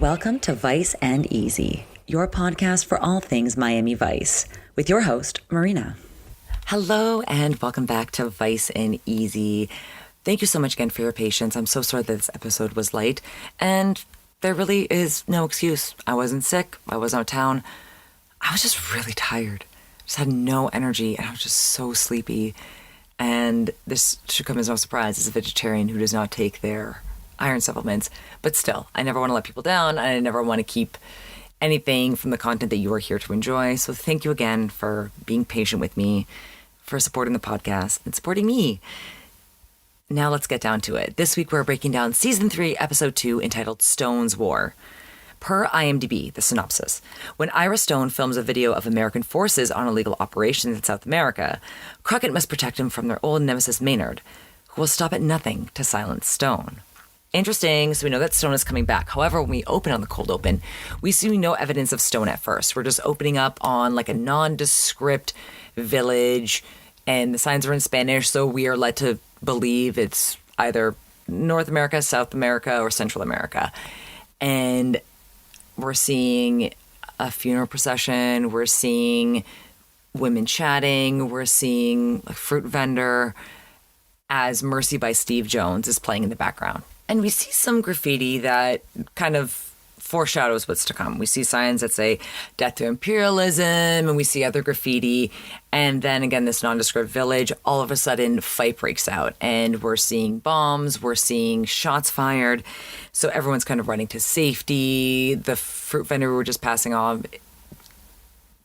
Welcome to Vice and Easy, your podcast for all things Miami Vice, with your host, Marina. Hello, and welcome back to Vice and Easy. Thank you so much again for your patience. I'm so sorry that this episode was late, and there really is no excuse. I wasn't sick. I was out of town. I was just really tired. Just had no energy, and I was just so sleepy. And this should come as no surprise as a vegetarian who does not take their iron supplements. But still, I never want to let people down. I never want to keep anything from the content that you are here to enjoy. So thank you again for being patient with me, for supporting the podcast, and supporting me. Now let's get down to it. This week we're breaking down Season 3, Episode 2, entitled Stone's War. Per IMDb, the synopsis: when Ira Stone films a video of American forces on illegal operations in South America, Crockett must protect him from their old nemesis Maynard, who will stop at nothing to silence Stone. Interesting, so we know that Stone is coming back. However, when we open on the cold open, we see no evidence of Stone at first. We're just opening up on like a nondescript village, and the signs are in Spanish, so we are led to believe it's either North America, South America, or Central America. And we're seeing a funeral procession. We're seeing women chatting. We're seeing a fruit vendor as Mercy by Steve Jones is playing in the background. And we see some graffiti that kind of foreshadows what's to come. We see signs that say death to imperialism, and we see other graffiti. And then again, this nondescript village, all of a sudden fight breaks out, and we're seeing bombs, we're seeing shots fired. So everyone's kind of running to safety. The fruit vendor we were just passing on,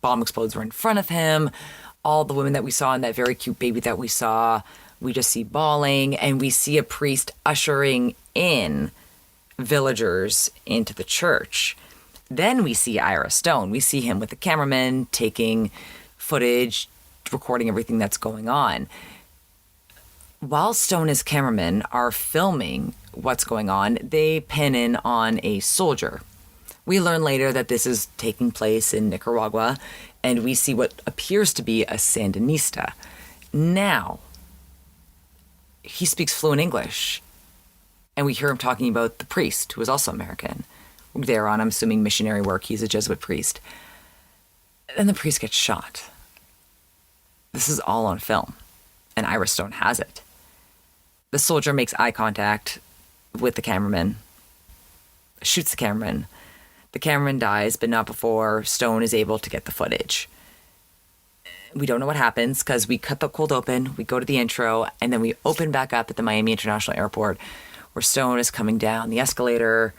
bomb explodes right in front of him. All the women that we saw and that very cute baby that we saw, we just see bawling, and we see a priest ushering in villagers into the church. Then we see Ira Stone. We see him with the cameraman taking footage, recording everything that's going on. While Stone and his cameraman are filming what's going on, they pin in on a soldier. We learn later that this is taking place in Nicaragua, and we see what appears to be a Sandinista. Now, he speaks fluent English, and we hear him talking about the priest, who is also American. There on, I'm assuming, missionary work. He's a Jesuit priest. And the priest gets shot. This is all on film, and Ira Stone has it. The soldier makes eye contact with the cameraman, shoots the cameraman. The cameraman dies, but not before Stone is able to get the footage. We don't know what happens because we cut the cold open, we go to the intro, and then we open back up at the Miami International Airport where Stone is coming down the escalator,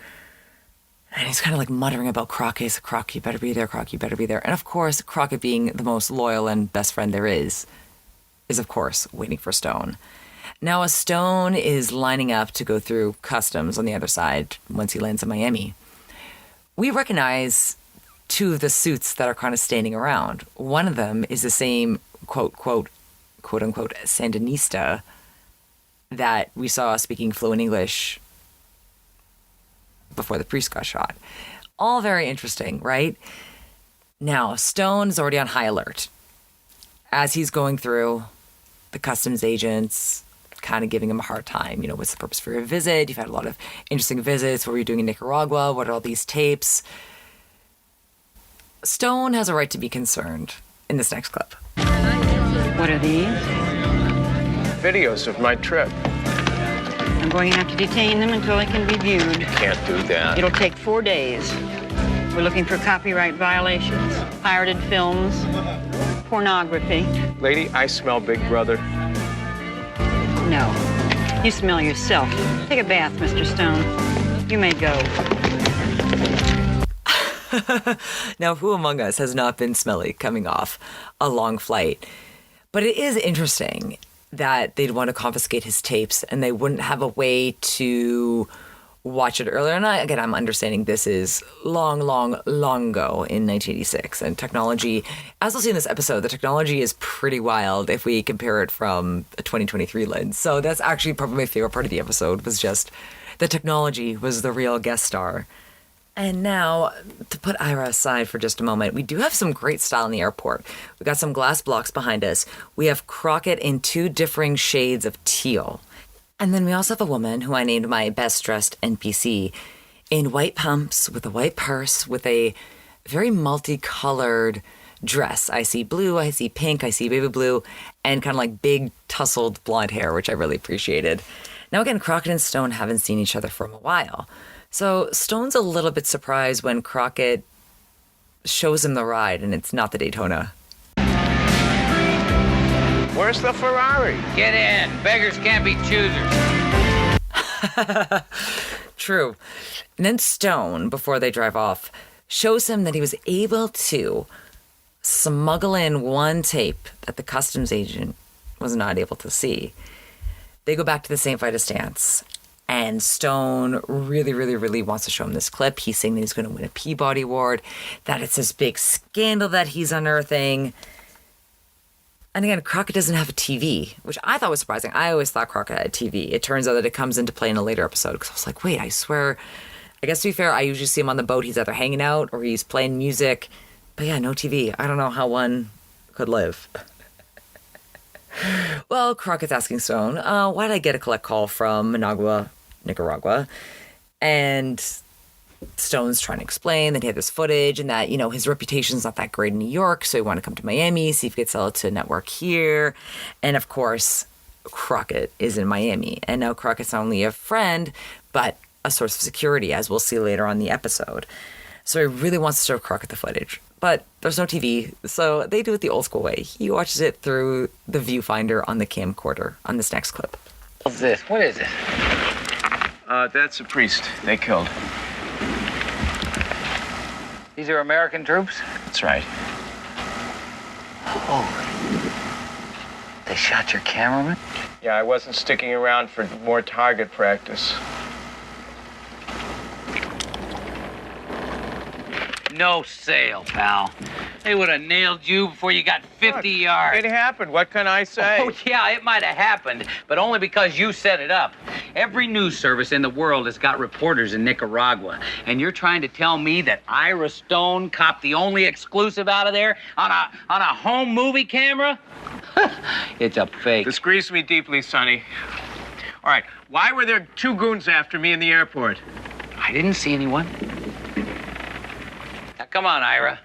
and he's kind of like muttering about Crockett. Crockett, you better be there, Crockett, you better be there. And of course, Crockett, being the most loyal and best friend there is of course waiting for Stone. Now, as Stone is lining up to go through customs on the other side once he lands in Miami, we recognize two of the suits that are kind of standing around. One of them is the same quote unquote Sandinista that we saw speaking fluent English before the priest got shot. All very interesting, right? Now, Stone is already on high alert. As he's going through, the customs agents kind of giving him a hard time. You know, what's the purpose for your visit? You've had a lot of interesting visits. What were you doing in Nicaragua? What are all these tapes? Stone has a right to be concerned in this next clip. What are these? Videos of my trip. I'm going to have to detain them until they can be viewed. You can't do that. It'll take 4 days. We're looking for copyright violations, pirated films, pornography. Lady, I smell Big Brother. No. You smell yourself. Take a bath, Mr. Stone. You may go. Now, who among us has not been smelly coming off a long flight? But it is interesting that they'd want to confiscate his tapes and they wouldn't have a way to watch it earlier. And I'm understanding this is long ago in 1986. And technology, as we'll see in this episode, the technology is pretty wild if we compare it from a 2023 lens. So that's actually probably my favorite part of the episode, was just the technology was the real guest star. And now, to put Ira aside for just a moment, we do have some great style in the airport. We've got some glass blocks behind us. We have Crockett in 2 differing shades of teal. And then we also have a woman who I named my best dressed NPC in white pumps with a white purse with a very multicolored dress. I see blue, I see pink, I see baby blue, and kind of like big tousled blonde hair, which I really appreciated. Now again, Crockett and Stone haven't seen each other for a while. So Stone's a little bit surprised when Crockett shows him the ride and it's not the Daytona. Where's the Ferrari? Get in. Beggars can't be choosers. True. And then Stone, before they drive off, shows him that he was able to smuggle in one tape that the customs agent was not able to see. They go back to the St. Vitus dance, and Stone really, really, really wants to show him this clip. He's saying that he's going to win a Peabody Award, that it's this big scandal that he's unearthing. And again, Crockett doesn't have a TV, which I thought was surprising. I always thought Crockett had a TV. It turns out that it comes into play in a later episode, because I was like, wait, I swear. I guess to be fair, I usually see him on the boat. He's either hanging out or he's playing music. But yeah, no TV. I don't know how one could live. Well, Crockett's asking Stone, why did I get a collect call from Managua, Nicaragua? And Stone's trying to explain that he had this footage and that, you know, his reputation's not that great in New York, so he wanted to come to Miami, see if he could sell it to a network here. And of course, Crockett is in Miami. And now Crockett's not only a friend, but a source of security, as we'll see later on in the episode. So he really wants to show Crockett the footage. But there's no TV, so they do it the old school way. He watches it through the viewfinder on the camcorder on this next clip. What's this? What is it? That's a priest they killed. These are American troops? That's right. Oh. They shot your cameraman? Yeah, I wasn't sticking around for more target practice. No sale, pal. They would have nailed you before you got 50 yards. It happened. What can I say? Oh, yeah, it might have happened, but only because you set it up. Every news service in the world has got reporters in Nicaragua, and you're trying to tell me that Ira Stone copped the only exclusive out of there on a home movie camera? It's a fake. This grieves me deeply, Sonny. All right, why were there two goons after me in the airport? I didn't see anyone. Now, come on, Ira.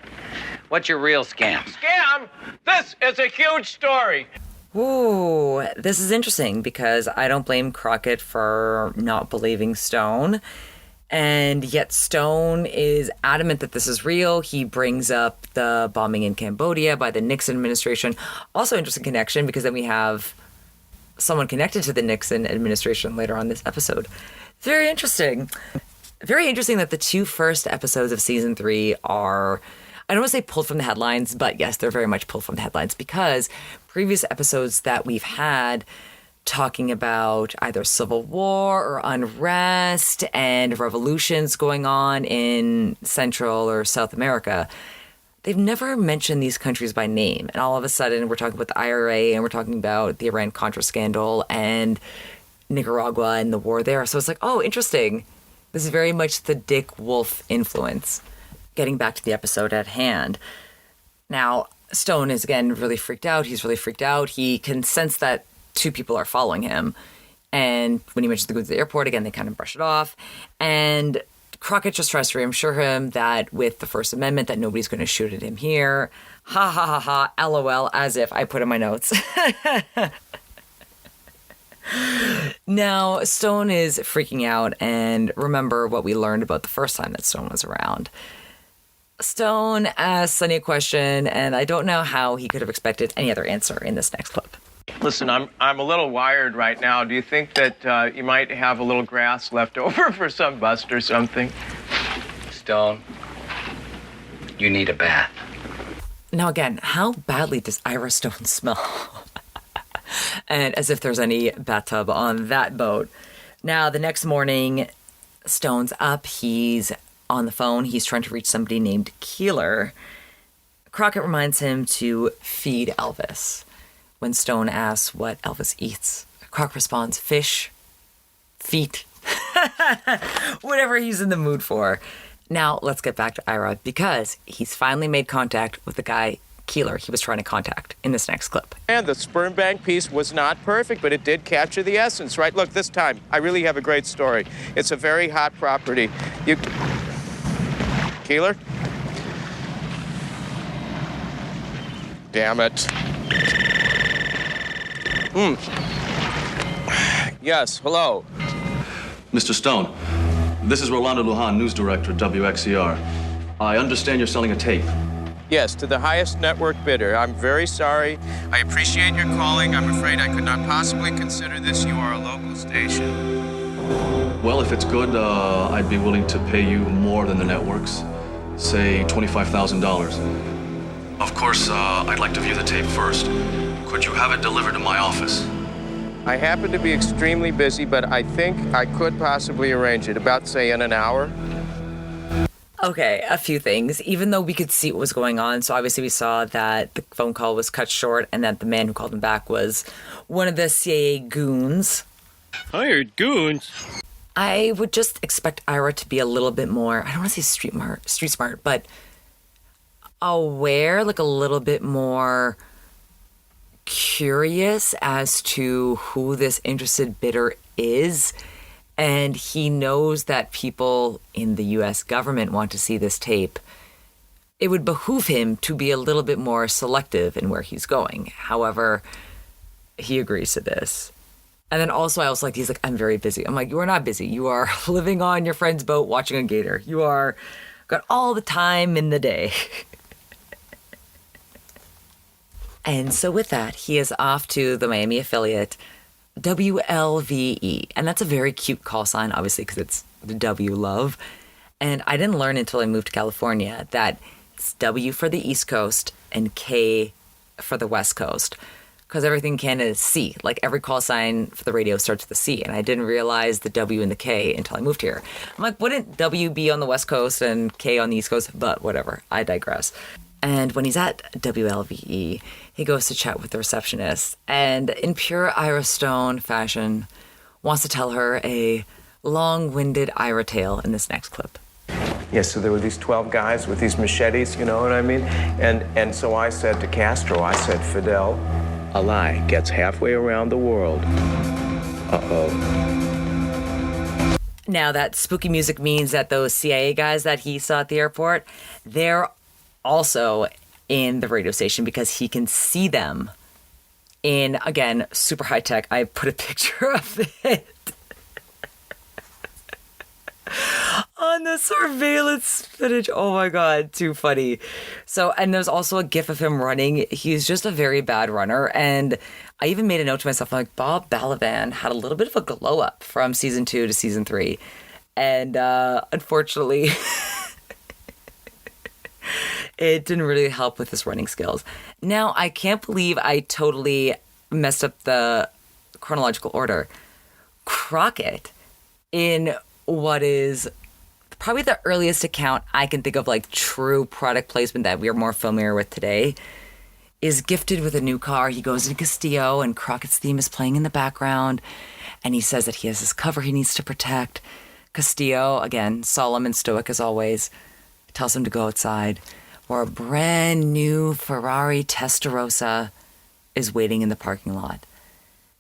What's your real scam? Scam? This is a huge story. Ooh, this is interesting because I don't blame Crockett for not believing Stone. And yet Stone is adamant that this is real. He brings up the bombing in Cambodia by the Nixon administration. Also interesting connection because then we have someone connected to the Nixon administration later on this episode. Very interesting. Very interesting that the two first episodes of season 3 are, I don't want to say pulled from the headlines, but yes, they're very much pulled from the headlines because previous episodes that we've had talking about either civil war or unrest and revolutions going on in Central or South America, they've never mentioned these countries by name. And all of a sudden, we're talking about the IRA and we're talking about the Iran-Contra scandal and Nicaragua and the war there. So it's like, oh, interesting. This is very much the Dick Wolf influence. Getting back to the episode at hand. Now, Stone is, again, really freaked out. He's really freaked out. He can sense that two people are following him. And when he mentions the goons at the airport, again, they kind of brush it off. And Crockett just tries to reassure him that with the First Amendment, that nobody's going to shoot at him here. Ha, ha, ha, ha, LOL, as if I put in my notes. Now, Stone is freaking out. And remember what we learned about the first time that Stone was around. Stone asks Sonny a question, and I don't know how he could have expected any other answer in this next clip. Listen, I'm a little wired right now. Do you think that you might have a little grass left over for some bust or something? Stone, you need a bath. Now again, how badly does Ira Stone smell? And as if there's any bathtub on that boat. Now, the next morning, Stone's up. He's on the phone. He's trying to reach somebody named Keeler. Crockett reminds him to feed Elvis. When Stone asks what Elvis eats, Crockett responds, fish, feet, whatever he's in the mood for. Now, let's get back to Ira because he's finally made contact with the guy Keeler he was trying to contact in this next clip. And the sperm bank piece was not perfect, but it did capture the essence, right? Look, this time, I really have a great story. It's a very hot property. Keeler? Damn it. Yes, hello. Mr. Stone, this is Rolando Lujan, news director at WXCR. I understand you're selling a tape. Yes, to the highest network bidder. I'm very sorry. I appreciate your calling. I'm afraid I could not possibly consider this. You are a local station. Well, if it's good, I'd be willing to pay you more than the networks. Say $25,000. Of course, I'd like to view the tape first. Could you have it delivered to my office? I happen to be extremely busy, but I think I could possibly arrange it about, say, in an hour. Okay, a few things. Even though we could see what was going on, so obviously we saw that the phone call was cut short and that the man who called him back was one of the CIA goons. Hired goons? I would just expect Ira to be a little bit more, I don't want to say street smart, but aware, like a little bit more curious as to who this interested bidder is. And he knows that people in the U.S. government want to see this tape. It would behoove him to be a little bit more selective in where he's going. However, he agrees to this. And then also, I was like, he's like, I'm very busy. I'm like, you are not busy. You are living on your friend's boat watching a gator. You are got all the time in the day. And so with that, he is off to the Miami affiliate, WLVE. And that's a very cute call sign, obviously, because it's the W love. And I didn't learn until I moved to California that it's W for the East Coast and K for the West Coast. Because everything in Canada is C. Like every call sign for the radio starts with a C. And I didn't realize the W and the K until I moved here. I'm like, wouldn't W be on the West Coast and K on the East Coast? But whatever, I digress. And when he's at WLVE, he goes to chat with the receptionist and in pure Ira Stone fashion wants to tell her a long-winded Ira tale in this next clip. Yes, so there were these 12 guys with these machetes, you know what I mean? And so I said to Castro, I said, Fidel, a lie gets halfway around the world. Uh-oh. Now that spooky music means that those CIA guys that he saw at the airport, they're also in the radio station because he can see them in, again, super high tech. I put a picture of it on the surveillance footage. Oh my God, too funny. So, and there's also a gif of him running. He's just a very bad runner. And I even made a note to myself, like, Bob Balaban had a little bit of a glow up from season 2 to season 3. And unfortunately, it didn't really help with his running skills. Now, I can't believe I totally messed up the chronological order. Crockett, in what is probably the earliest account I can think of, like, true product placement that we are more familiar with today, is gifted with a new car. He goes into Castillo, and Crockett's theme is playing in the background, and he says that he has his cover he needs to protect. Castillo, again, solemn and stoic as always, tells him to go outside, where a brand new Ferrari Testarossa is waiting in the parking lot.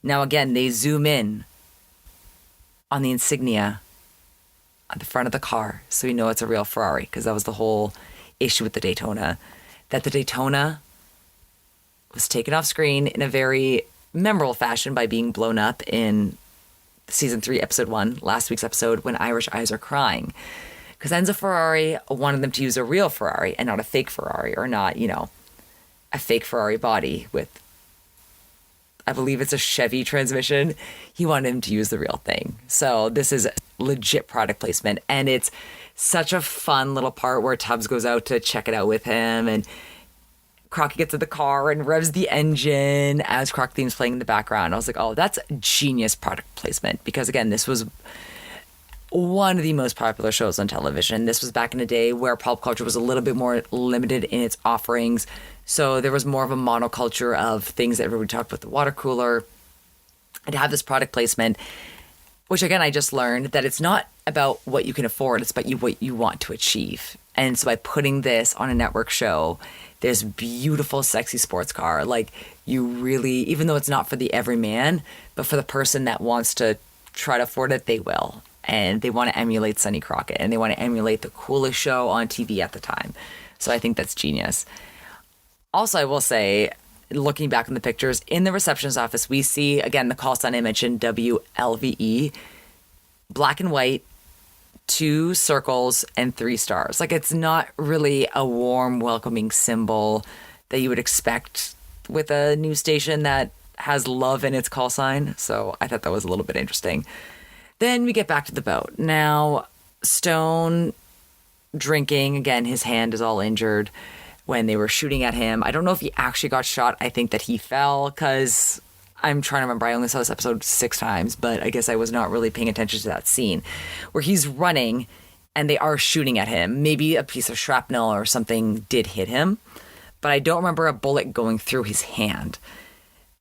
Now, again, they zoom in on the insignia on the front of the car, so you know it's a real Ferrari, because that was the whole issue with the Daytona, that the Daytona was taken off screen in a very memorable fashion by being blown up in season 3, episode 1, last week's episode, When Irish Eyes Are Crying. Because Enzo Ferrari wanted them to use a real Ferrari and not a fake Ferrari, or not, you know, a fake Ferrari body with, I believe it's a Chevy transmission. He wanted him to use the real thing. So this is legit product placement. And it's such a fun little part where Tubbs goes out to check it out with him. And Crockett gets in the car and revs the engine as Croc theme's playing in the background. I was like, oh, that's genius product placement. Because again, this was one of the most popular shows on television. This was back in the day where pop culture was a little bit more limited in its offerings. So there was more of a monoculture of things that everybody talked about, the water cooler. And to have this product placement, Which, again, I just learned that it's not about what you can afford. It's about what you want to achieve. And so by putting this on a network show, this beautiful, sexy sports car, like you really, even though it's not for the everyman, but for the person that wants to try to afford it, they will. And they want to emulate Sonny Crockett, and they want to emulate the coolest show on TV at the time. So I think that's genius. Also, I will say, looking back in the pictures, in the receptionist's office, we see, again, the call sign I mentioned, WLVE, black and white, 2 circles and 3 stars. Like, it's not really a warm, welcoming symbol that you would expect with a news station that has love in its call sign. So I thought that was a little bit interesting. Then we get back to the boat. Now, Stone drinking. Again, his hand is all injured when they were shooting at him. I don't know if he actually got shot. I think that he fell, because I'm trying to remember. I only saw this episode 6 times, but I guess I was not really paying attention to that scene where he's running and they are shooting at him. Maybe a piece of shrapnel or something did hit him, but I don't remember a bullet going through his hand.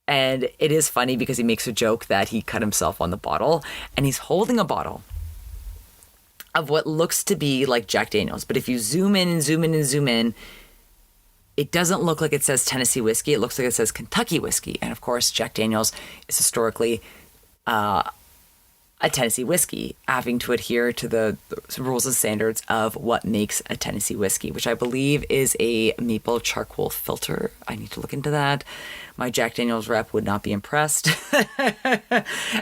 And it is funny because he makes a joke that he cut himself on the bottle, and he's holding a bottle of what looks to be like Jack Daniels. But if you zoom in and zoom in and zoom in, it doesn't look like it says Tennessee whiskey. It looks like it says Kentucky whiskey. And of course, Jack Daniels is historically a Tennessee whiskey, having to adhere to the rules and standards of what makes a Tennessee whiskey, which I believe is a maple charcoal filter. I need to look into that. My Jack Daniels rep would not be impressed.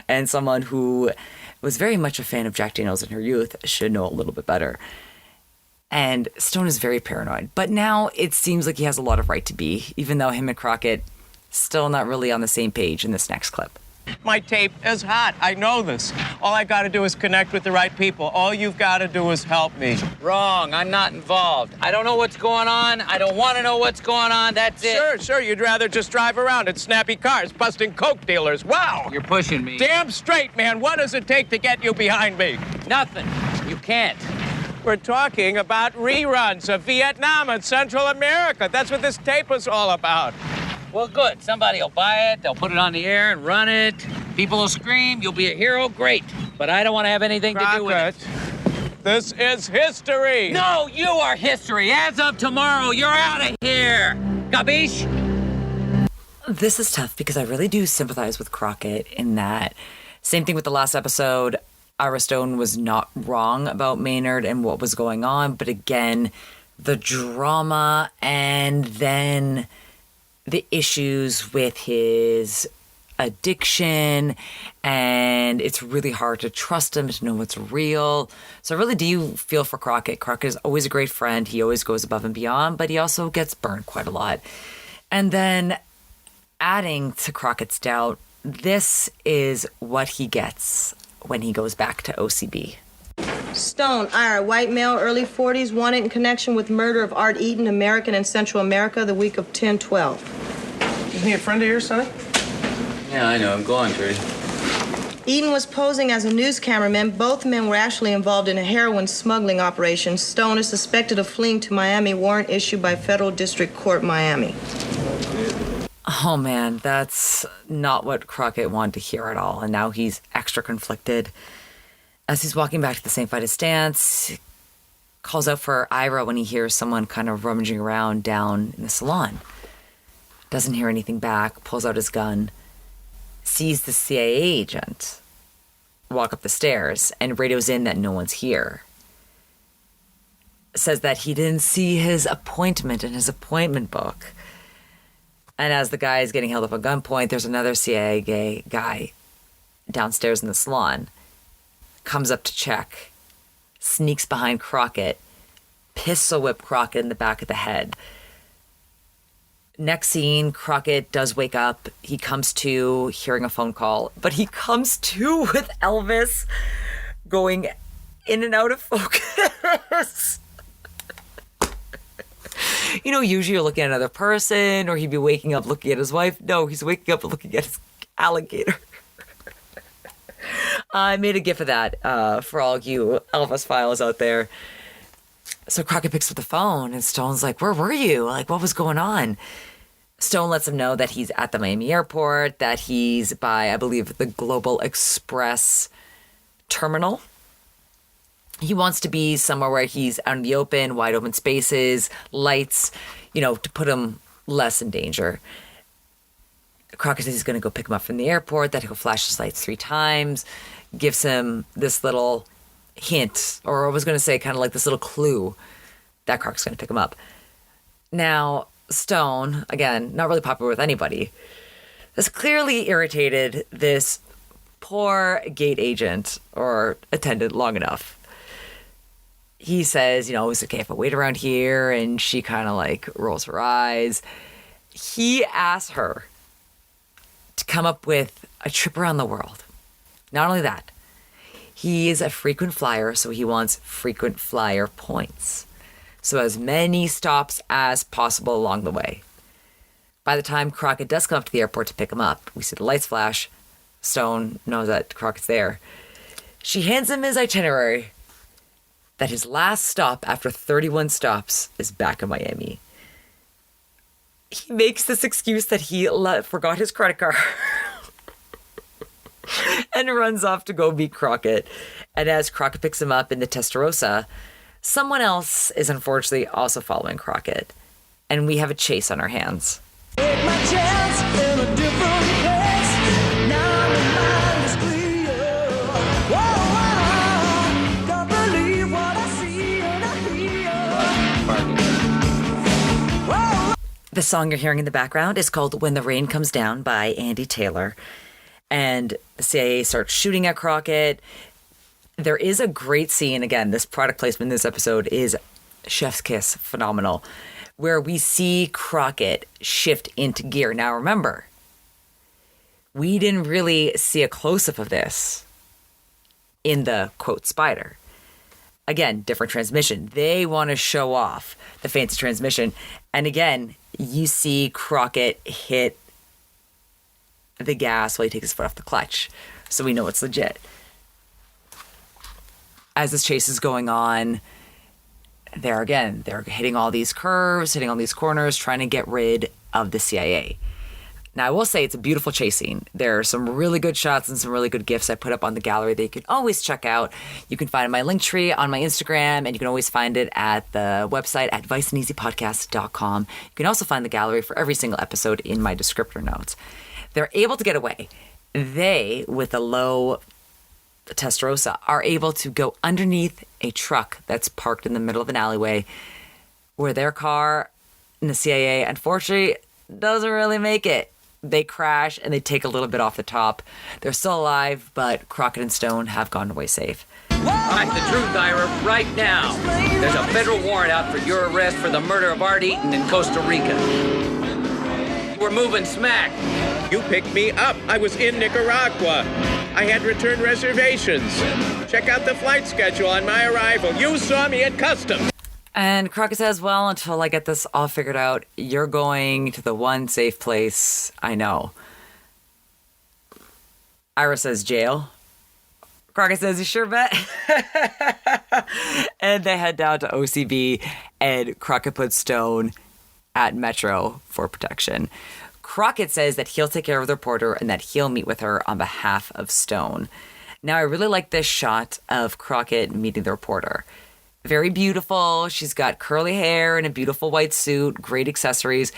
And someone who was very much a fan of Jack Daniels in her youth should know a little bit better. And Stone is very paranoid. But now it seems like he has a lot of right to be, even though him and Crockett still not really on the same page in this next clip. My tape is hot. I know this. All I got to do is connect with the right people. All you've got to do is help me. Wrong. I'm not involved. I don't know what's going on. I don't want to know what's going on. That's it. Sure. You'd rather just drive around in snappy cars, busting coke dealers. Wow. You're pushing me. Damn straight, man. What does it take to get you behind me? Nothing. You can't. We're talking about reruns of Vietnam and Central America. That's what this tape was all about. Well, good. Somebody will buy it. They'll put it on the air and run it. People will scream. You'll be a hero. Great. But I don't want to have anything to do with it. This is history. No, you are history. As of tomorrow, you're out of here. Capiche? This is tough because I really do sympathize with Crockett in that. Same thing with the last episode. Ira Stone was not wrong about Maynard and what was going on. But again, the drama and then the issues with his addiction, and it's really hard to trust him, to know what's real. So I really do feel for Crockett. Crockett is always a great friend. He always goes above and beyond, but he also gets burned quite a lot. And then adding to Crockett's doubt, this is what he gets when he goes back to OCB. Stone, Ira, white male, early 40s, wanted in connection with murder of Art Eaton, American in Central America, the week of 10/12. Isn't he a friend of yours, Sonny? Yeah, I know. I'm going, Trudy. Eaton was posing as a news cameraman. Both men were actually involved in a heroin smuggling operation. Stone is suspected of fleeing to Miami, warrant issued by Federal District Court, Miami. Oh man, that's not what Crockett wanted to hear at all. And now he's extra conflicted. As he's walking back to the St. Vitus dance, he calls out for Ira when he hears someone kind of rummaging around down in the salon. Doesn't hear anything back, pulls out his gun, sees the CIA agent walk up the stairs, and radios in that no one's here. Says that he didn't see his appointment in his appointment book. And as the guy is getting held up at gunpoint, there's another CIA guy downstairs in the salon. Comes up to check, sneaks behind Crockett, pistol whip Crockett in the back of the head. Next scene, Crockett does wake up. He comes to hearing a phone call, but he comes to with Elvis going in and out of focus. You know, usually you're looking at another person, or he'd be waking up looking at his wife. No, he's waking up looking at his alligator. I made a gif of that for all you Elvis files out there. So Crockett picks up the phone, and Stone's like, where were you? Like, what was going on? Stone lets him know that he's at the Miami airport, that he's by, I believe, the Global Express terminal. He wants to be somewhere where he's out in the open, wide open spaces, lights, to put him less in danger. Crockett says he's going to go pick him up from the airport, that he'll flash his lights 3 times, gives him this little hint, or I was going to say kind of like this little clue that Crockett's going to pick him up. Now, Stone, again, not really popular with anybody, has clearly irritated this poor gate agent or attendant long enough. He says, it's okay if I wait around here, and she kind of like rolls her eyes. He asks her to come up with a trip around the world. Not only that, he is a frequent flyer, so he wants frequent flyer points. So as many stops as possible along the way. By the time Crockett does come up to the airport to pick him up, we see the lights flash. Stone knows that Crockett's there. She hands him his itinerary, that his last stop after 31 stops is back in Miami. He makes this excuse that he forgot his credit card and runs off to go meet Crockett. And as Crockett picks him up in the Testarossa, someone else is unfortunately also following Crockett. And we have a chase on our hands. Take my chance in a different place. Now my mind is clear. Whoa, don't believe what I see and I hear. Whoa. The song you're hearing in the background is called When the Rain Comes Down by Andy Taylor. And the CIA starts shooting at Crockett. There is a great scene, again, this product placement in this episode is chef's kiss, phenomenal, where we see Crockett shift into gear. Now remember, we didn't really see a close-up of this in the, quote, Spider. Again, different transmission. They want to show off the fancy transmission. And again, you see Crockett hit the gas while he takes his foot off the clutch. So we know it's legit. As this chase is going on, they're hitting all these curves, hitting all these corners, trying to get rid of the CIA. Now, I will say it's a beautiful chase scene. There are some really good shots and some really good GIFs I put up on the gallery that you can always check out. You can find it in my link tree on my Instagram, and you can always find it at the website at viceandeasypodcast.com. You can also find the gallery for every single episode in my descriptor notes. They're able to get away. They, with a low Testarossa, are able to go underneath a truck that's parked in the middle of an alleyway where their car and the CIA, unfortunately, doesn't really make it. They crash and they take a little bit off the top. They're still alive, but Crockett and Stone have gone away safe. Find the truth, Ira, right now. There's a federal warrant out for your arrest for the murder of Art Eaton in Costa Rica. We're moving smack. You picked me up. I was in Nicaragua. I had return reservations. Check out the flight schedule on my arrival. You saw me at customs. And Crockett says, well, until I get this all figured out, you're going to the one safe place I know. Ira says, jail. Crockett says, you sure bet? And they head down to OCB, and Crockett puts Stone at Metro for protection. Crockett says that he'll take care of the reporter and that he'll meet with her on behalf of Stone. Now, I really like this shot of Crockett meeting the reporter. Very beautiful. She's got curly hair and a beautiful white suit, great accessories.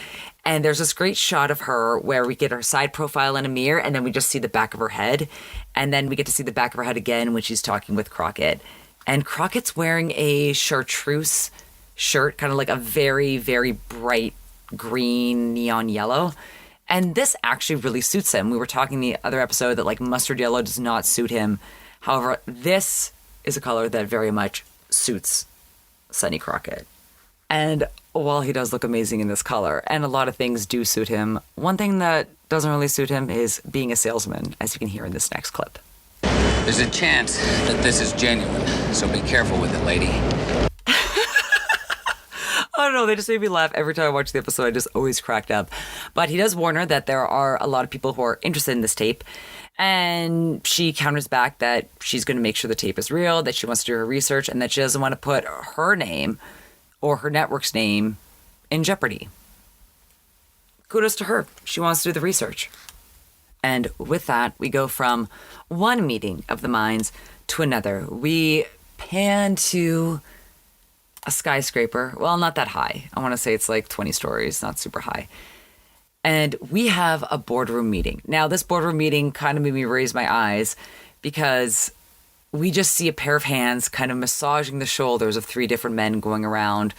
And there's this great shot of her where we get her side profile in a mirror, and then we just see the back of her head. And then we get to see the back of her head again when she's talking with Crockett. And Crockett's wearing a chartreuse shirt, kind of like a very, very bright green neon yellow. And this actually really suits him. We were talking the other episode that like mustard yellow does not suit him. However, this is a color that very much suits Sonny Crockett. And while he does look amazing in this color, and a lot of things do suit him, one thing that doesn't really suit him is being a salesman, as you can hear in this next clip. There's a chance that this is genuine, so be careful with it, lady. I don't know, they just made me laugh every time I watch the episode. I just always cracked up. But he does warn her that there are a lot of people who are interested in this tape. And she counters back that she's going to make sure the tape is real, that she wants to do her research, and that she doesn't want to put her name or her network's name in jeopardy. Kudos to her. She wants to do the research. And with that, we go from one meeting of the minds to another. We pan to a skyscraper. Well, not that high. I want to say it's like 20 stories, not super high. And we have a boardroom meeting. Now, this boardroom meeting kind of made me raise my eyes because we just see a pair of hands kind of massaging the shoulders of 3 different men going around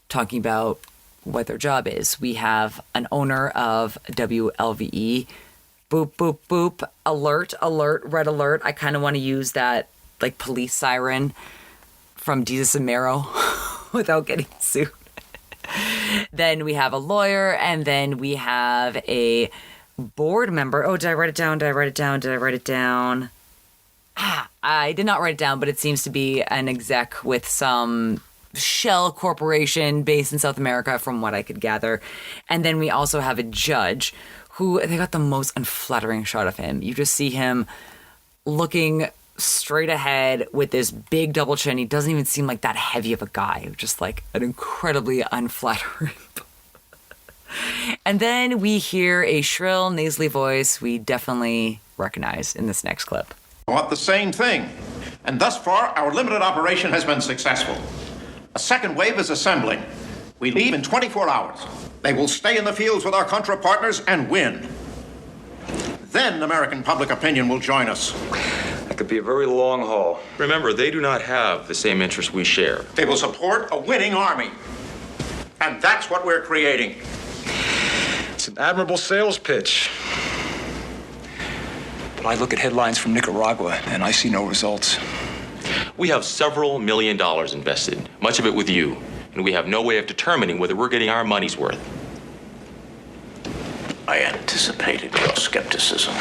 talking about what their job is. We have an owner of WLVE. Boop, boop, boop. Alert, alert, red alert. I kind of want to use that like police siren from Jesus and Mero without getting sued. Then we have a lawyer, and then we have a board member. Oh, did I write it down? Did I write it down? Did I write it down? I did not write it down, but it seems to be an exec with some shell corporation based in South America, from what I could gather. And then we also have a judge who, they got the most unflattering shot of him. You just see him looking straight ahead with this big double chin. He doesn't even seem like that heavy of a guy. Just like an incredibly unflattering. And then we hear a shrill, nasally voice we definitely recognize in this next clip. Want the same thing. And thus far, our limited operation has been successful. A second wave is assembling. We leave in 24 hours. They will stay in the fields with our Contra partners and win. Then American public opinion will join us. That could be a very long haul. Remember, they do not have the same interests we share. They will support a winning army. And that's what we're creating. It's an admirable sales pitch. But I look at headlines from Nicaragua, and I see no results. We have several $1 million invested, much of it with you, and we have no way of determining whether we're getting our money's worth. I anticipated your skepticism.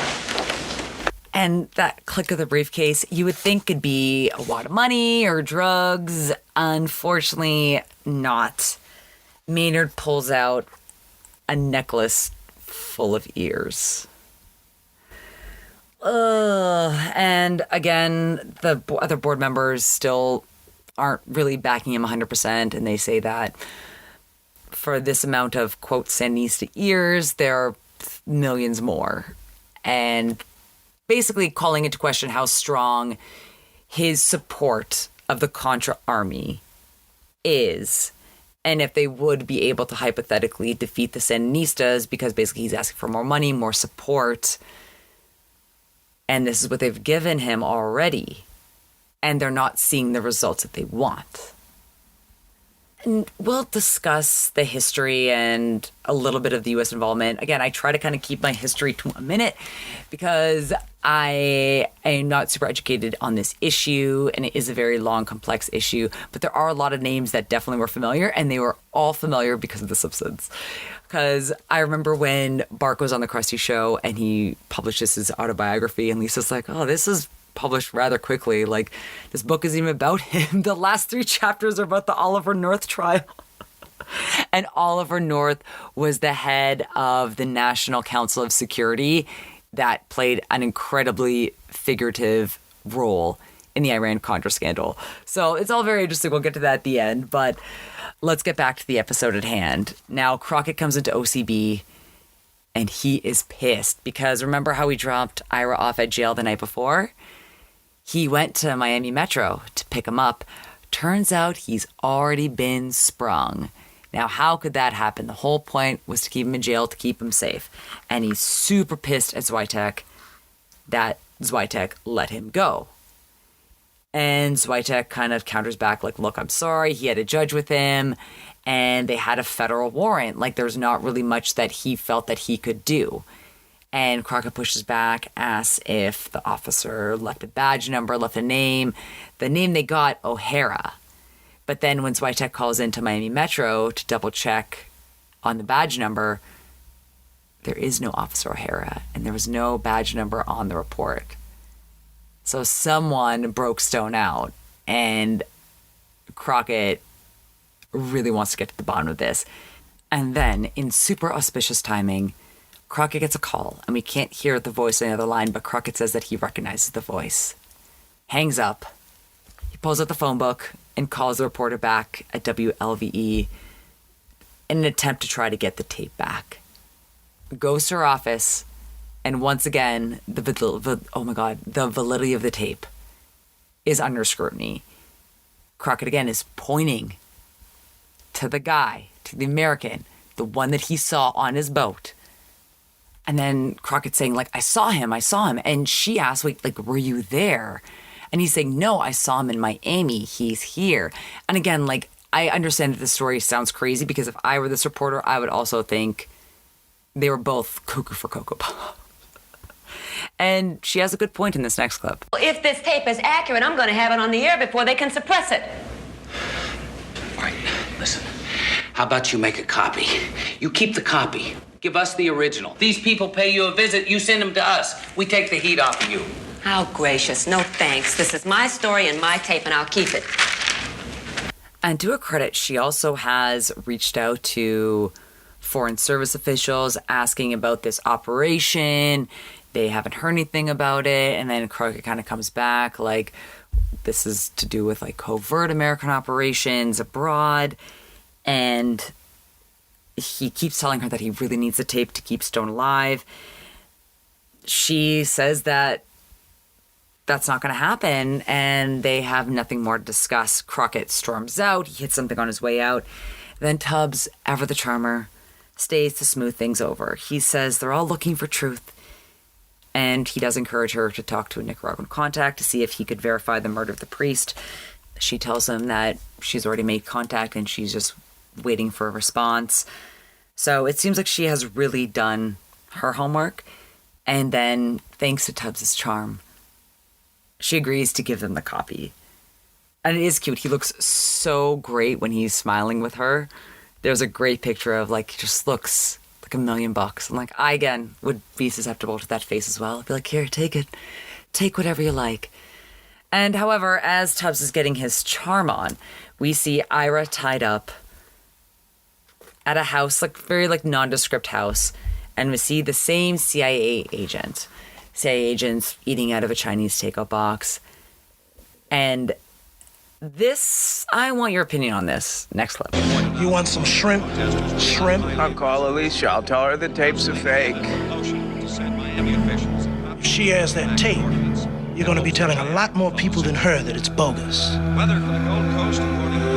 And that click of the briefcase, you would think could be a wad of money or drugs. Unfortunately, not. Maynard pulls out a necklace full of ears. And again, the other board members still aren't really backing him 100%. And they say that for this amount of, quote, Sandinista ears, there are millions more. And basically calling into question how strong his support of the Contra army is, and if they would be able to hypothetically defeat the Sandinistas, because basically he's asking for more money, more support, and this is what they've given him already, and they're not seeing the results that they want. And we'll discuss the history and a little bit of the U.S. involvement. Again, I try to kind of keep my history to a minute because I am not super educated on this issue, and it is a very long, complex issue. But there are a lot of names that definitely were familiar, and they were all familiar because of The Simpsons. Because I remember when Bart goes on the Krusty Show and he publishes his autobiography, and Lisa's like, oh, this is published rather quickly. Like, this book isn't even about him. The last 3 chapters are about the Oliver North trial. And Oliver North was the head of the National Council of Security that played an incredibly figurative role in the Iran-Contra scandal. So it's all very interesting. We'll get to that at the end, but let's get back to the episode at hand. Now, Crockett comes into OCB, and he is pissed because remember how we dropped Ira off at jail the night before? He went to Miami Metro to pick him up. Turns out he's already been sprung. Now, how could that happen? The whole point was to keep him in jail, to keep him safe. And he's super pissed at Switek that Switek let him go. And Switek kind of counters back like, look, I'm sorry. He had a judge with him, and they had a federal warrant. Like, there's not really much that he felt that he could do. And Crockett pushes back, asks if the officer left a badge number, left a name. The name they got, O'Hara. But then when Switek calls into Miami Metro to double check on the badge number, there is no Officer O'Hara, and there was no badge number on the report. So someone broke Stone out, and Crockett really wants to get to the bottom of this. And then, in super auspicious timing, Crockett gets a call, and we can't hear the voice on the other line, but Crockett says that he recognizes the voice. Hangs up. He pulls out the phone book and calls the reporter back at WLVE in an attempt to try to get the tape back. Goes to her office, and once again, the validity of the tape is under scrutiny. Crockett, again, is pointing to the guy, to the American, the one that he saw on his boat. And then Crockett saying, like, I saw him. And she asked, wait, like, were you there? And he's saying, no, I saw him in Miami. He's here. And again, like, I understand that the story sounds crazy because if I were this reporter, I would also think they were both cuckoo for Cocoa Puffs. And she has a good point in this next clip. If this tape is accurate, I'm going to have it on the air before they can suppress it. All right, listen. How about you make a copy? You keep the copy. Give us the original. These people pay you a visit. You send them to us. We take the heat off of you. How gracious. No thanks. This is my story and my tape, and I'll keep it. And to her credit, she also has reached out to Foreign Service officials asking about this operation. They haven't heard anything about it. And then Crockett kind of comes back like, this is to do with like covert American operations abroad. And he keeps telling her that he really needs the tape to keep Stone alive. She says that that's not going to happen, and they have nothing more to discuss. Crockett storms out. He hits something on his way out. Then Tubbs, ever the charmer, stays to smooth things over. He says they're all looking for truth, and he does encourage her to talk to a Nicaraguan contact to see if he could verify the murder of the priest. She tells him that she's already made contact and she's just waiting for a response. So it seems like she has really done her homework. And then, thanks to Tubbs' charm, she agrees to give them the copy. And it is cute. He looks so great when he's smiling with her. There's a great picture of, like, he just looks like $1 million. I'm like, I, again, would be susceptible to that face as well. I'd be like, here, take it. Take whatever you like. And, however, as Tubbs is getting his charm on, we see Ira tied up at a house, like, very, like, nondescript house. And we see the same CIA agents eating out of a Chinese takeout box. And this, I want your opinion on this. Next clip. You want some shrimp? Shrimp? I'll call Alicia. I'll tell her the tapes are fake. If she has that tape, you're going to be telling a lot more people than her that it's bogus. Weather for the Gold Coast according to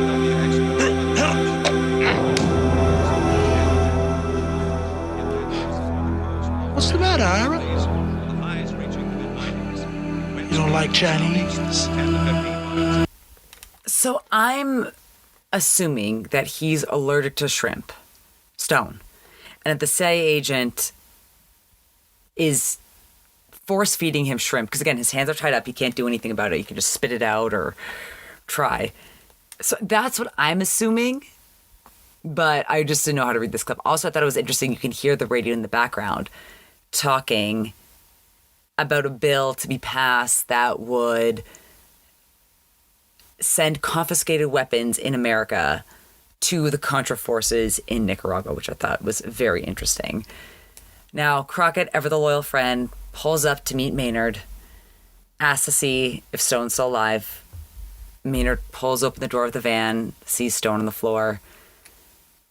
What's the matter, Ira? You don't like Chinese? So I'm assuming that he's allergic to shrimp, Stone, and that the CIA agent is force feeding him shrimp because, again, his hands are tied up. He can't do anything about it. He can just spit it out or try. So that's what I'm assuming, but I just didn't know how to read this clip. Also, I thought it was interesting. You can hear the radio in the background talking about a bill to be passed that would send confiscated weapons in America to the Contra forces in Nicaragua, which I thought was very interesting. Now, Crockett, ever the loyal friend, pulls up to meet Maynard, asks to see if Stone's still alive. Maynard pulls open the door of the van, sees Stone on the floor.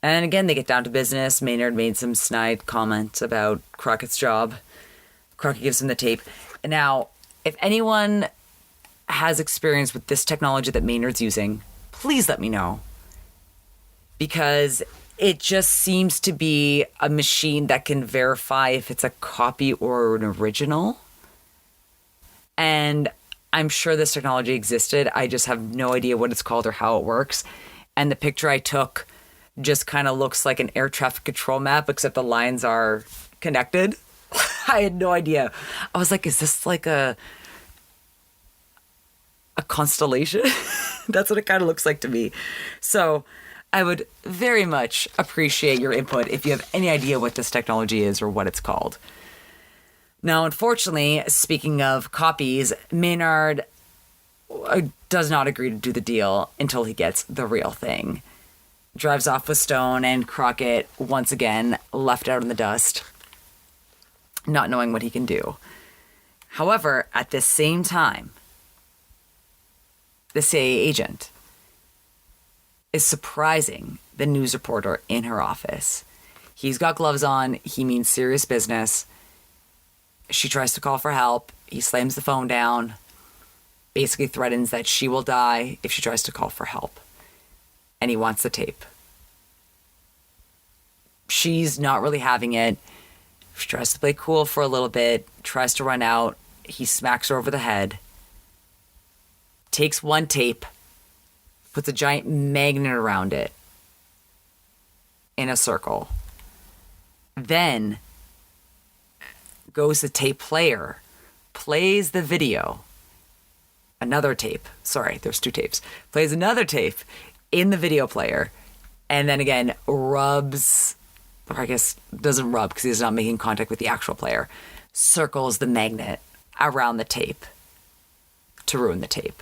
And again, they get down to business. Maynard made some snide comments about Crockett's job. Crockett gives him the tape. Now, if anyone has experience with this technology that Maynard's using, please let me know. Because it just seems to be a machine that can verify if it's a copy or an original. And I'm sure this technology existed. I just have no idea what it's called or how it works. And the picture I took just kind of looks like an air traffic control map, except the lines are connected. I had no idea. I was like, is this like a constellation? That's what it kind of looks like to me. So I would very much appreciate your input if you have any idea what this technology is or what it's called. Now, unfortunately, speaking of copies, Maynard does not agree to do the deal until he gets the real thing. Drives off with Stone, and Crockett, once again, left out in the dust, not knowing what he can do. However, at the same time, the CIA agent is surprising the news reporter in her office. He's got gloves on. He means serious business. She tries to call for help. He slams the phone down. basically threatens that she will die if she tries to call for help. And he wants the tape. She's not really having it. She tries to play cool for a little bit, tries to run out. He smacks her over the head, takes one tape, puts a giant magnet around it in a circle, then goes to tape player, plays the video, another tape. Sorry, there's two tapes. Plays another tape in the video player, and then again rubs, or I guess doesn't rub because he's not making contact with the actual player, circles the magnet around the tape to ruin the tape.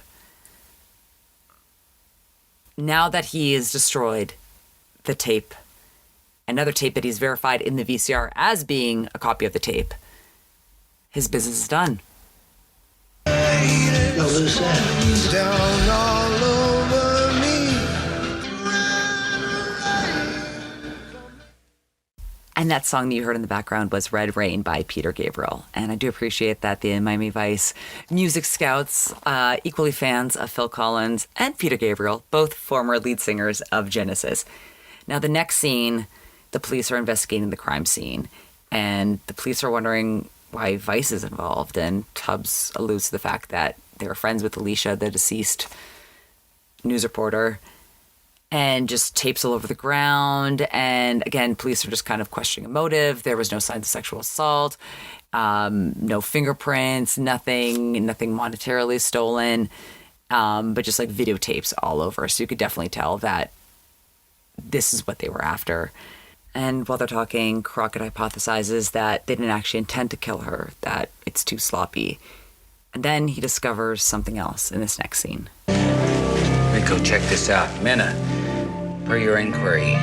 Now that he has destroyed the tape, another tape that he's verified in the VCR as being a copy of the tape, his business is done. No loose ends. Down all over me. And that song that you heard in the background was Red Rain by Peter Gabriel. And I do appreciate that the Miami Vice Music Scouts, equally fans of Phil Collins and Peter Gabriel, both former lead singers of Genesis. Now, the next scene, the police are investigating the crime scene. And the police are wondering why Vice is involved. And Tubbs alludes to the fact that they were friends with Alicia, the deceased news reporter, and just tapes all over the ground. And again, police are just kind of questioning a motive. There was no signs of sexual assault, no fingerprints, nothing monetarily stolen, but just like videotapes all over. So you could definitely tell that this is what they were after. And while they're talking, Crockett hypothesizes that they didn't actually intend to kill her, that it's too sloppy. And then he discovers something else in this next scene. Rico, check this out. Minna, per your inquiry,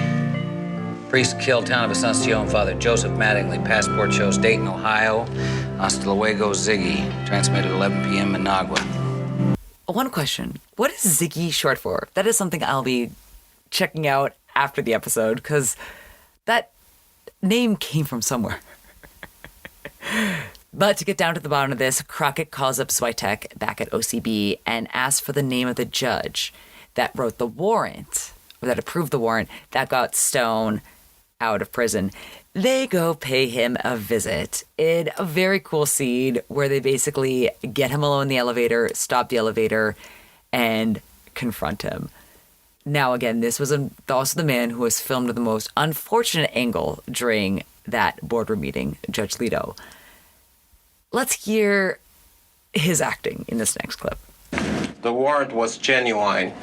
priest killed town of Asuncion, Father Joseph Mattingly. Passport shows Dayton, Ohio. Hasta luego, Ziggy. Transmitted 11 p.m. Managua. One question. What is Ziggy short for? That is something I'll be checking out after the episode, because that name came from somewhere. But to get down to the bottom of this, Crockett calls up Switek back at OCB and asks for the name of the judge that wrote the warrant, or that approved the warrant, that got Stone out of prison. They go pay him a visit in a very cool scene where they basically get him alone in the elevator, stop the elevator, and confront him. Now, again, this was also the man who was filmed the most unfortunate angle during that boardroom meeting, Judge Leto. Let's hear his acting in this next clip. The warrant was genuine.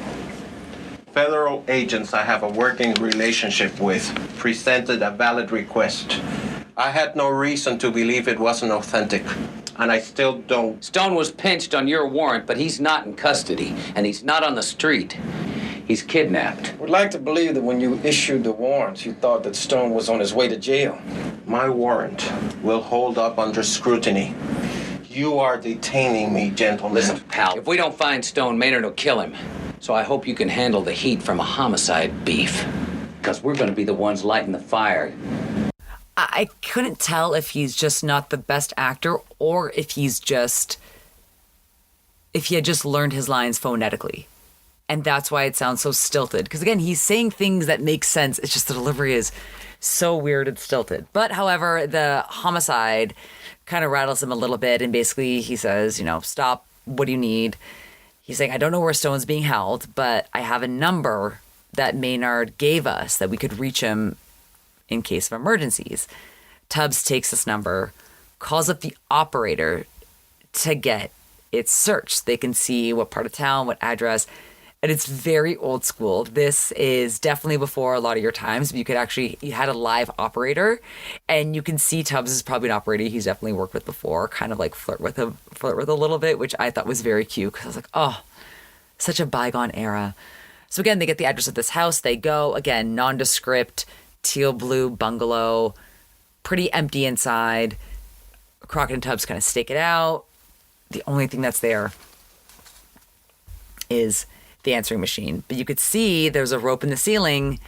Federal agents I have a working relationship with presented a valid request. I had no reason to believe it wasn't authentic, and I still don't. Stone was pinched on your warrant, but he's not in custody, and he's not on the street. He's kidnapped. Would like to believe that when you issued the warrant, you thought that Stone was on his way to jail. My warrant will hold up under scrutiny. You are detaining me, gentlemen. Listen, pal, if we don't find Stone, Maynard will kill him. So I hope you can handle the heat from a homicide beef. Because we're going to be the ones lighting the fire. I couldn't tell if he's just not the best actor or if he had just learned his lines phonetically. And that's why it sounds so stilted. Because again, he's saying things that make sense. It's just the delivery is so weird and stilted. But however, the homicide kind of rattles him a little bit. And basically he says, stop. What do you need? He's saying, I don't know where Stone's being held, but I have a number that Maynard gave us that we could reach him in case of emergencies. Tubbs takes this number, calls up the operator to get it searched. They can see what part of town, what address. And it's very old school. This is definitely before a lot of your times. You had a live operator, and you can see Tubbs is probably an operator he's definitely worked with before, kind of like flirt with a little bit, which I thought was very cute because I was like, oh, such a bygone era. So again, they get the address of this house. They go, again, nondescript, teal blue bungalow, pretty empty inside. Crockett and Tubbs kind of stake it out. The only thing that's there is the answering machine. But you could see there's a rope in the ceiling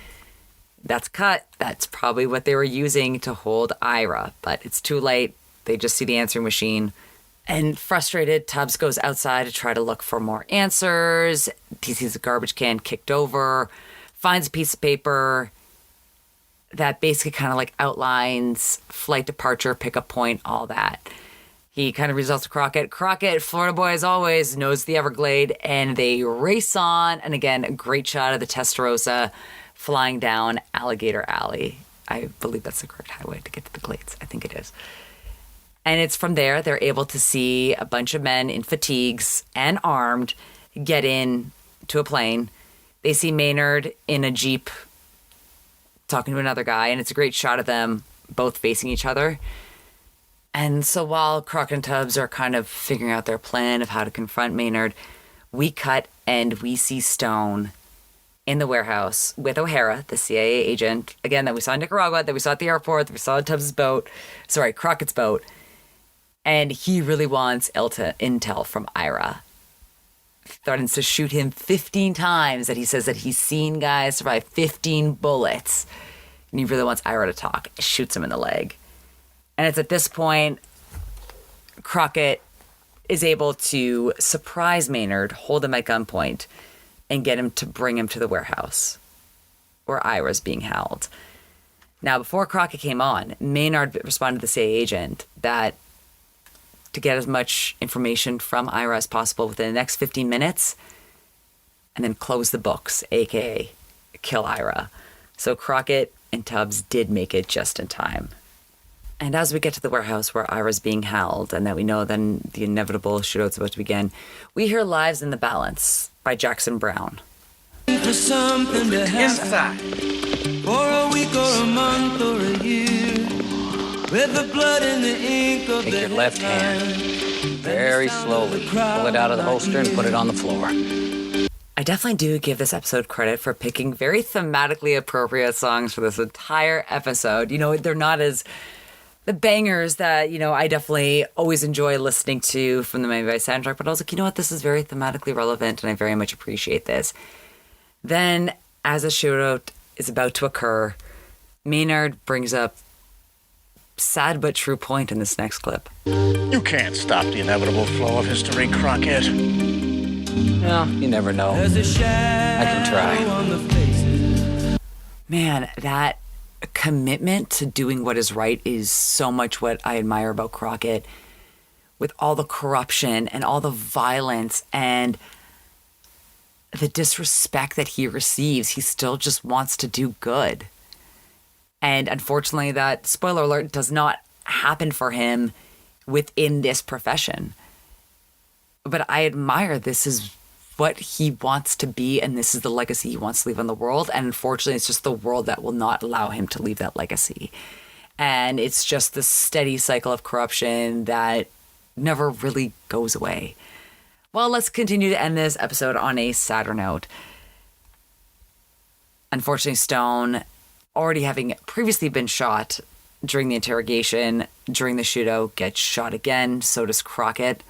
that's cut. That's probably what they were using to hold Ira. But it's too late. They just see the answering machine, And frustrated, Tubbs goes outside to try to look for more answers. He sees a garbage can kicked over, finds a piece of paper that basically kind of like outlines flight departure, pickup point, all that. He kind of results to Crockett. Crockett, Florida boy as always, knows the Everglade, and they race on. And again, a great shot of the Testarossa flying down Alligator Alley. I believe that's the correct highway to get to the Glades. I think it is. And it's from there they're able to see a bunch of men in fatigues and armed get in to a plane. They see Maynard in a Jeep talking to another guy, and it's a great shot of them both facing each other. And so while Crockett and Tubbs are kind of figuring out their plan of how to confront Maynard, we cut and we see Stone in the warehouse with O'Hara, the CIA agent, again, that we saw in Nicaragua, that we saw at the airport, that we saw in Crockett's boat. And he really wants intel from Ira. Threatens to shoot him 15 times, that he says that he's seen guys survive 15 bullets. And he really wants Ira to talk. Shoots him in the leg. And it's at this point, Crockett is able to surprise Maynard, hold him at gunpoint, and get him to bring him to the warehouse where Ira's being held. Now, before Crockett came on, Maynard responded to the CIA agent that to get as much information from Ira as possible within the next 15 minutes and then close the books, a.k.a. kill Ira. So Crockett and Tubbs did make it just in time. And as we get to the warehouse where Ira's being held and that we know then the inevitable shootout's about to begin, we hear Lives in the Balance by Jackson Browne. For something to happen for a week or a month or a year, with the blood and the ink of Take your left hand, very slowly, pull it out of the holster and put it on the floor. I definitely do give this episode credit for picking very thematically appropriate songs for this entire episode. You know, they're not as the bangers that, you know, I definitely always enjoy listening to from the Miami Vice soundtrack, but I was like, you know what, this is very thematically relevant and I very much appreciate this. Then, as a shootout is about to occur, Maynard brings up sad but true point in this next clip. You can't stop the inevitable flow of history, Crockett. Well, you never know. I can try. Man, that commitment to doing what is right is so much what I admire about Crockett. With all the corruption and all the violence and the disrespect that he receives, he still just wants to do good. And unfortunately, that, spoiler alert, does not happen for him within this profession. But I admire this is what he wants to be, and this is the legacy he wants to leave on the world. And unfortunately, it's just the world that will not allow him to leave that legacy. And it's just the steady cycle of corruption that never really goes away. Well, let's continue to end this episode on a sadder note. Unfortunately, Stone, already having previously been shot during the interrogation, during the shootout, gets shot again. So does Crockett.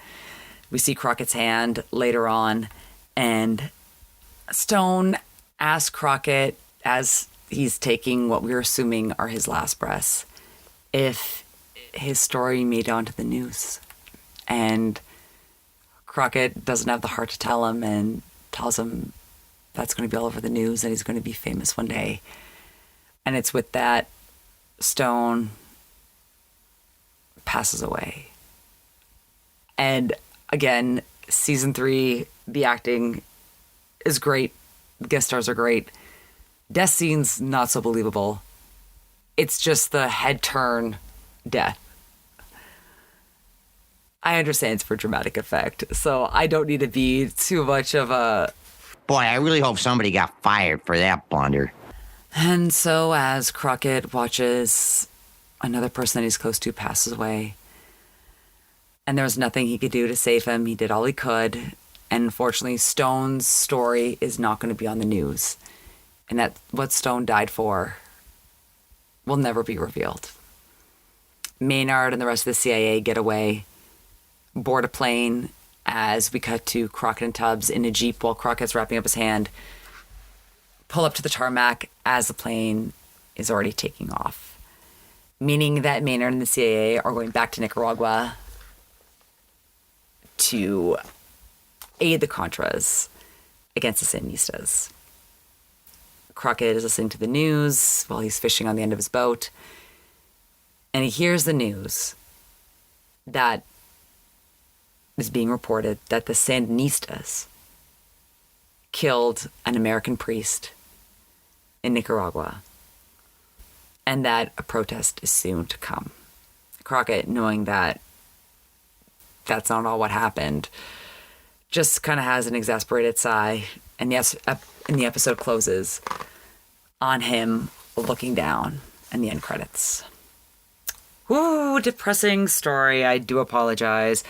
We see Crockett's hand later on, and Stone asks Crockett, as he's taking what we're assuming are his last breaths, if his story made it onto the news. And Crockett doesn't have the heart to tell him and tells him that's going to be all over the news and he's going to be famous one day. And it's with that, Stone passes away. And again, season 3, the acting is great. The guest stars are great. Death scene's not so believable. It's just the head turn death. I understand it's for dramatic effect, so I don't need to be too much of a... Boy, I really hope somebody got fired for that blunder. And so as Crockett watches another person that he's close to passes away, and there was nothing he could do to save him, he did all he could, and unfortunately Stone's story is not going to be on the news. And that what Stone died for will never be revealed. Maynard and the rest of the CIA get away, board a plane, as we cut to Crockett and Tubbs in a Jeep while Crockett's wrapping up his hand, pull up to the tarmac as the plane is already taking off. Meaning that Maynard and the CIA are going back to Nicaragua to aid the Contras against the Sandinistas. Crockett is listening to the news while he's fishing on the end of his boat, and he hears the news that is being reported that the Sandinistas killed an American priest in Nicaragua, and that a protest is soon to come. Crockett, knowing that that's not all what happened, just kind of has an exasperated sigh, and the episode closes on him looking down, and the end credits. Woo, depressing story. I do apologize.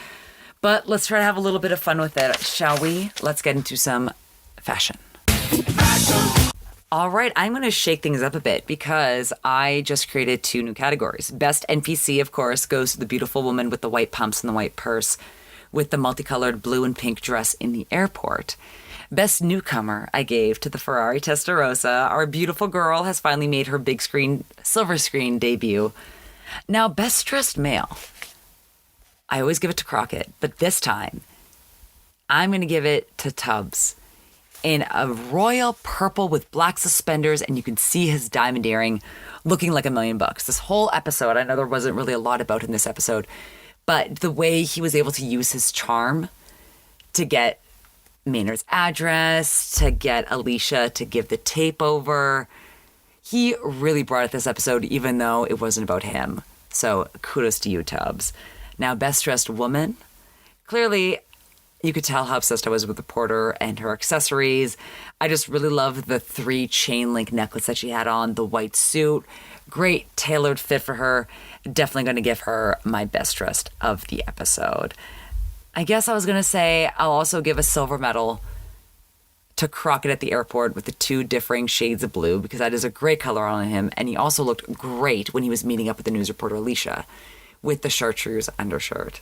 But let's try to have a little bit of fun with it, shall we? Let's get into some fashion. All right, I'm going to shake things up a bit because I just created 2 new categories. Best NPC, of course, goes to the beautiful woman with the white pumps and the white purse with the multicolored blue and pink dress in the airport. Best newcomer I gave to the Ferrari Testarossa. Our beautiful girl has finally made her big screen, silver screen debut. Now, best dressed male. I always give it to Crockett, but this time I'm going to give it to Tubbs in a royal purple with black suspenders, and you can see his diamond earring looking like $1 million. This whole episode, I know there wasn't really a lot about in this episode, but the way he was able to use his charm to get Maynard's address, to get Alicia to give the tape over, he really brought it this episode, even though it wasn't about him. So kudos to you, Tubbs. Now, best dressed woman. Clearly, you could tell how obsessed I was with the porter and her accessories. I just really loved the 3 chain link necklace that she had on, the white suit. Great tailored fit for her. Definitely going to give her my best dressed of the episode. I guess I was going to say I'll also give a silver medal to Crockett at the airport with the 2 differing shades of blue, because that is a great color on him. And he also looked great when he was meeting up with the news reporter Alicia with the chartreuse undershirt.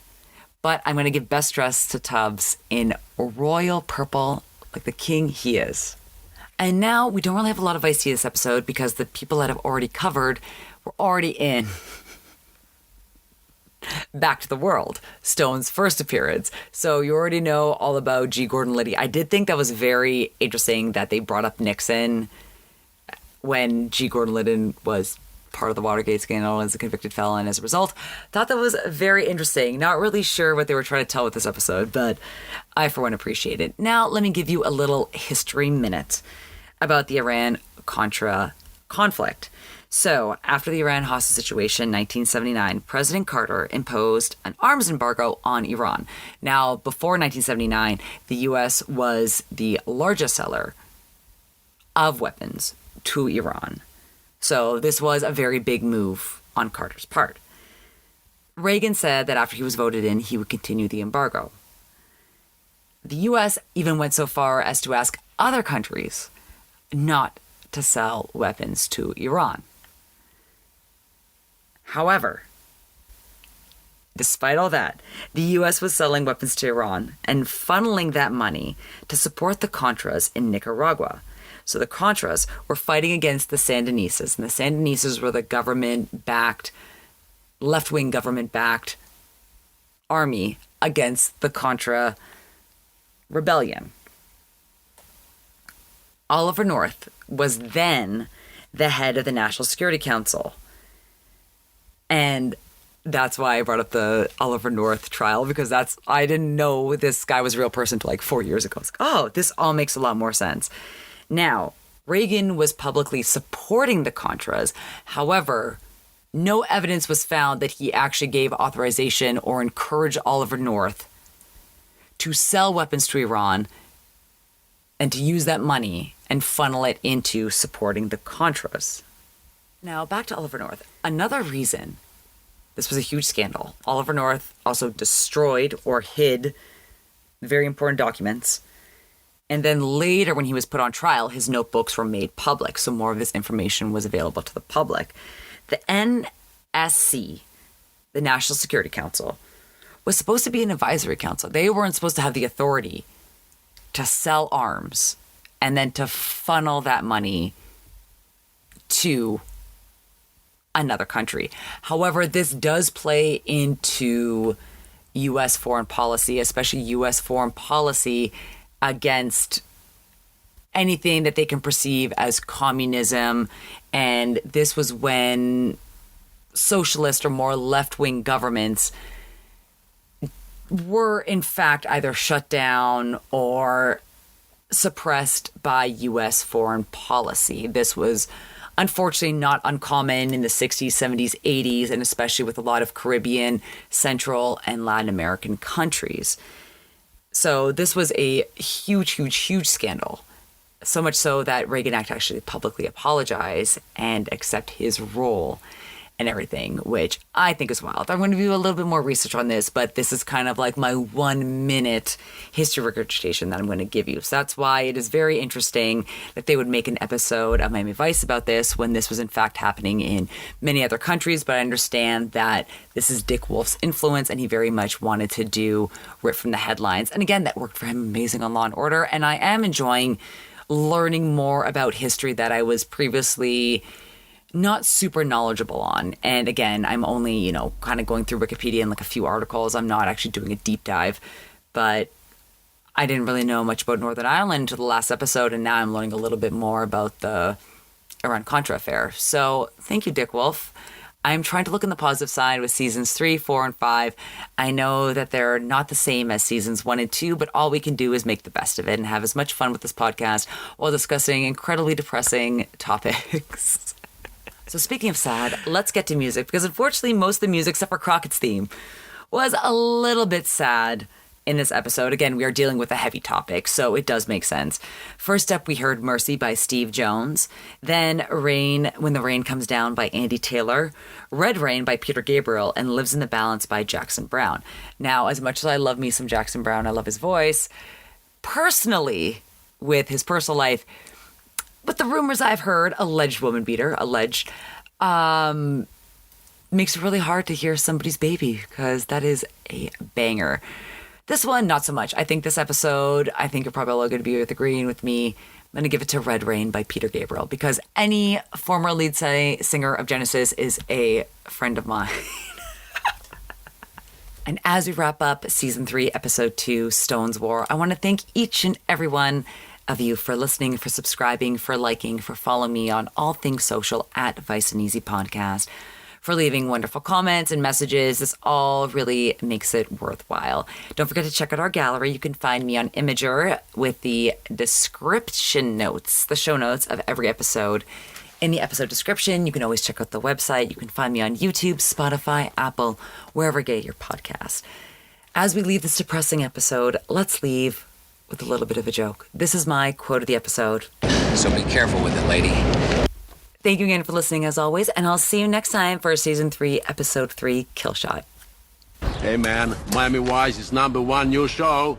But I'm going to give best dress to Tubbs in royal purple, like the king he is. And now we don't really have a lot of Vice this episode because the people that I've already covered were already in Back to the World, Stone's first appearance. So you already know all about G. Gordon Liddy. I did think that was very interesting that they brought up Nixon when G. Gordon Liddy was part of the Watergate scandal as a convicted felon as a result. Thought that was very interesting. Not really sure what they were trying to tell with this episode, but I, for one, appreciate it. Now, let me give you a little history minute about the Iran-Contra conflict. So, after the Iran hostage situation in 1979, President Carter imposed an arms embargo on Iran. Now, before 1979, the U.S. was the largest seller of weapons to Iran. So this was a very big move on Carter's part. Reagan said that after he was voted in, he would continue the embargo. The U.S. even went so far as to ask other countries not to sell weapons to Iran. However, despite all that, the U.S. was selling weapons to Iran and funneling that money to support the Contras in Nicaragua. So the Contras were fighting against the Sandinistas, and the Sandinistas were the government-backed, left-wing government-backed army against the Contra rebellion. Oliver North was then the head of the National Security Council. And that's why I brought up the Oliver North trial, because I didn't know this guy was a real person until like 4 years ago. It's like, oh, this all makes a lot more sense. Now, Reagan was publicly supporting the Contras. However, no evidence was found that he actually gave authorization or encouraged Oliver North to sell weapons to Iran and to use that money and funnel it into supporting the Contras. Now, back to Oliver North. Another reason this was a huge scandal. Oliver North also destroyed or hid very important documents. And then later, when he was put on trial, his notebooks were made public. So more of this information was available to the public. The NSC, the National Security Council, was supposed to be an advisory council. They weren't supposed to have the authority to sell arms and then to funnel that money to another country. However, this does play into U.S. foreign policy, especially U.S. foreign policy against anything that they can perceive as communism. And this was when socialist or more left-wing governments were in fact either shut down or suppressed by U.S. foreign policy. This was unfortunately not uncommon in the 60s, 70s, 80s, and especially with a lot of Caribbean, Central, and Latin American countries. So this was a huge, huge, huge scandal. So much so that Reagan actually publicly apologized and accept his role and everything, which I think is wild. I'm going to do a little bit more research on this, but this is kind of like my 1 minute history regurgitation that I'm going to give you. So that's why it is very interesting that they would make an episode of Miami Vice about this when this was in fact happening in many other countries. But I understand that this is Dick Wolf's influence and he very much wanted to do rip from the headlines. And again, that worked for him amazing on Law and Order. And I am enjoying learning more about history that I was previously not super knowledgeable on. And again, I'm only, kind of going through Wikipedia and like a few articles. I'm not actually doing a deep dive, but I didn't really know much about Northern Ireland until the last episode. And now I'm learning a little bit more about the Iran-Contra affair. So thank you, Dick Wolf. I'm trying to look on the positive side with seasons 3, 4, and 5. I know that they're not the same as seasons 1 and 2, but all we can do is make the best of it and have as much fun with this podcast while discussing incredibly depressing topics. So speaking of sad, let's get to music, because unfortunately most of the music, except for Crockett's theme, was a little bit sad in this episode. Again, we are dealing with a heavy topic, so it does make sense. First up, we heard Mercy by Steve Jones. Then Rain, When the Rain Comes Down by Andy Taylor. Red Rain by Peter Gabriel. And Lives in the Balance by Jackson Browne. Now, as much as I love me some Jackson Browne, I love his voice. Personally, with his personal life, but the rumors I've heard, alleged woman beater, makes it really hard to hear somebody's baby, because that is a banger. This one, not so much. I think this episode, you're probably all going to be agreeing with me. I'm going to give it to Red Rain by Peter Gabriel, because any former lead singer of Genesis is a friend of mine. And as we wrap up Season 3, Episode 2, Stone's War, I want to thank each and every one of you for listening, for subscribing, for liking, for following me on all things social at Vice and Easy Podcast, for leaving wonderful comments and messages. This all really makes it worthwhile. Don't forget to check out our gallery. You can find me on Imager with the description notes, the show notes of every episode in the episode description. You can always check out the website. You can find me on YouTube, Spotify, Apple, wherever you get your podcast. As we leave this depressing episode, let's leave with a little bit of a joke. This is my quote of the episode. So be careful with it, lady. Thank you again for listening, as always, and I'll see you next time for Season 3, Episode 3, Kill Shot. Hey, man, Miami Vice is #1 new show.